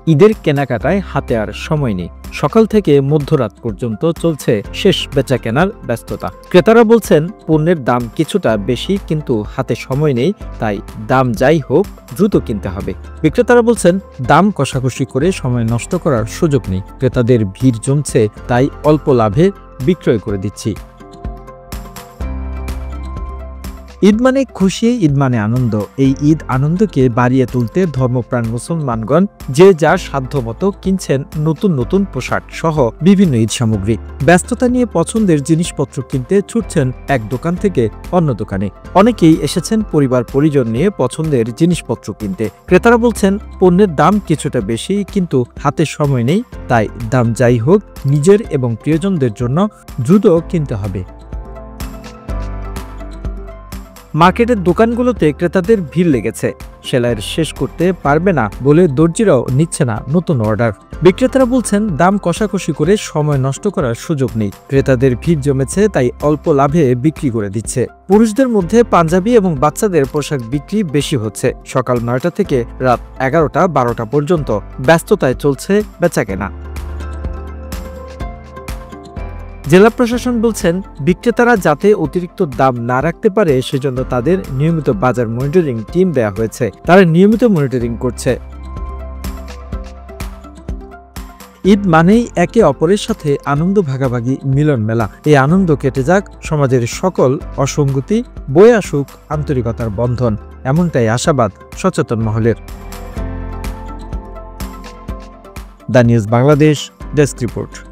ঈদের কেনাকাটায় হাতে আর সময় নেই। সকাল থেকে মধ্যরাত পর্যন্ত চলছে শেষ বেচা কেনার ব্যস্ততা। ক্রেতারা বলছেন পণ্যের দাম কিছুটা বেশি, কিন্তু হাতে সময় নেই, তাই দাম যাই হোক দ্রুত কিনতে হবে। বিক্রেতারা বলছেন দাম কষাকষি করে সময় নষ্ট করার সুযোগ নেই। ক্রেতাদের ভিড় জমছে, তাই অল্প লাভে বিক্রয় করে দিচ্ছি। ঈদ মানে খুশি, ঈদ মানে আনন্দ। এই ঈদ আনন্দকে বাড়িয়ে তুলতে ধর্মপ্রাণ মুসলমানগণ যে যার সাধ্যমতো কিনছেন নতুন নতুন পোশাক সহ বিভিন্ন ঈদ সামগ্রী। ব্যস্ততা নিয়ে পছন্দের জিনিসপত্র কিনতে ছুটছেন এক দোকান থেকে অন্য দোকানে। অনেকেই এসেছেন পরিবার পরিজন নিয়ে পছন্দের জিনিসপত্র কিনতে। ক্রেতারা বলছেন পণ্যের দাম কিছুটা বেশি, কিন্তু হাতে সময় নেই, তাই দাম যাই হোক নিজের এবং প্রিয়জনদের জন্য দ্রুত কিনতে হবে। মার্কেটের দোকানগুলোতে ক্রেতাদের ভিড় লেগেছে। সেলাইয়ের শেষ করতে পারবে না বলে দর্জিরাও নিচ্ছে না নতুন অর্ডার। বিক্রেতারা বলছেন দাম কষাকষি করে সময় নষ্ট করার সুযোগ নেই। ক্রেতাদের ভিড় জমেছে, তাই অল্প লাভে বিক্রি করে দিচ্ছে। পুরুষদের মধ্যে পাঞ্জাবি এবং বাচ্চাদের পোশাক বিক্রি বেশি হচ্ছে। সকাল ৯টা থেকে রাত ১১টা-১২টা পর্যন্ত ব্যস্ততায় চলছে বেচাকেনা। জেলা প্রশাসন বলছেন বিক্রেতারা যাতে অতিরিক্ত দাম না রাখতে পারে সেজন্য তাদের নিয়মিত বাজার মনিটরিং টিম দেয়া হয়েছে। তারা নিয়মিত মনিটরিং করছে। ঈদ মানেই একে অপরের সাথে আনন্দ ভাগাভাগি, মিলন মেলা। এই আনন্দ কেটে যাক সমাজের সকল অসঙ্গতি, বয়ে আসুক আন্তরিকতার বন্ধন, এমনটাই আশাবাদ সচেতন মহলের। The news Bangladesh desk report.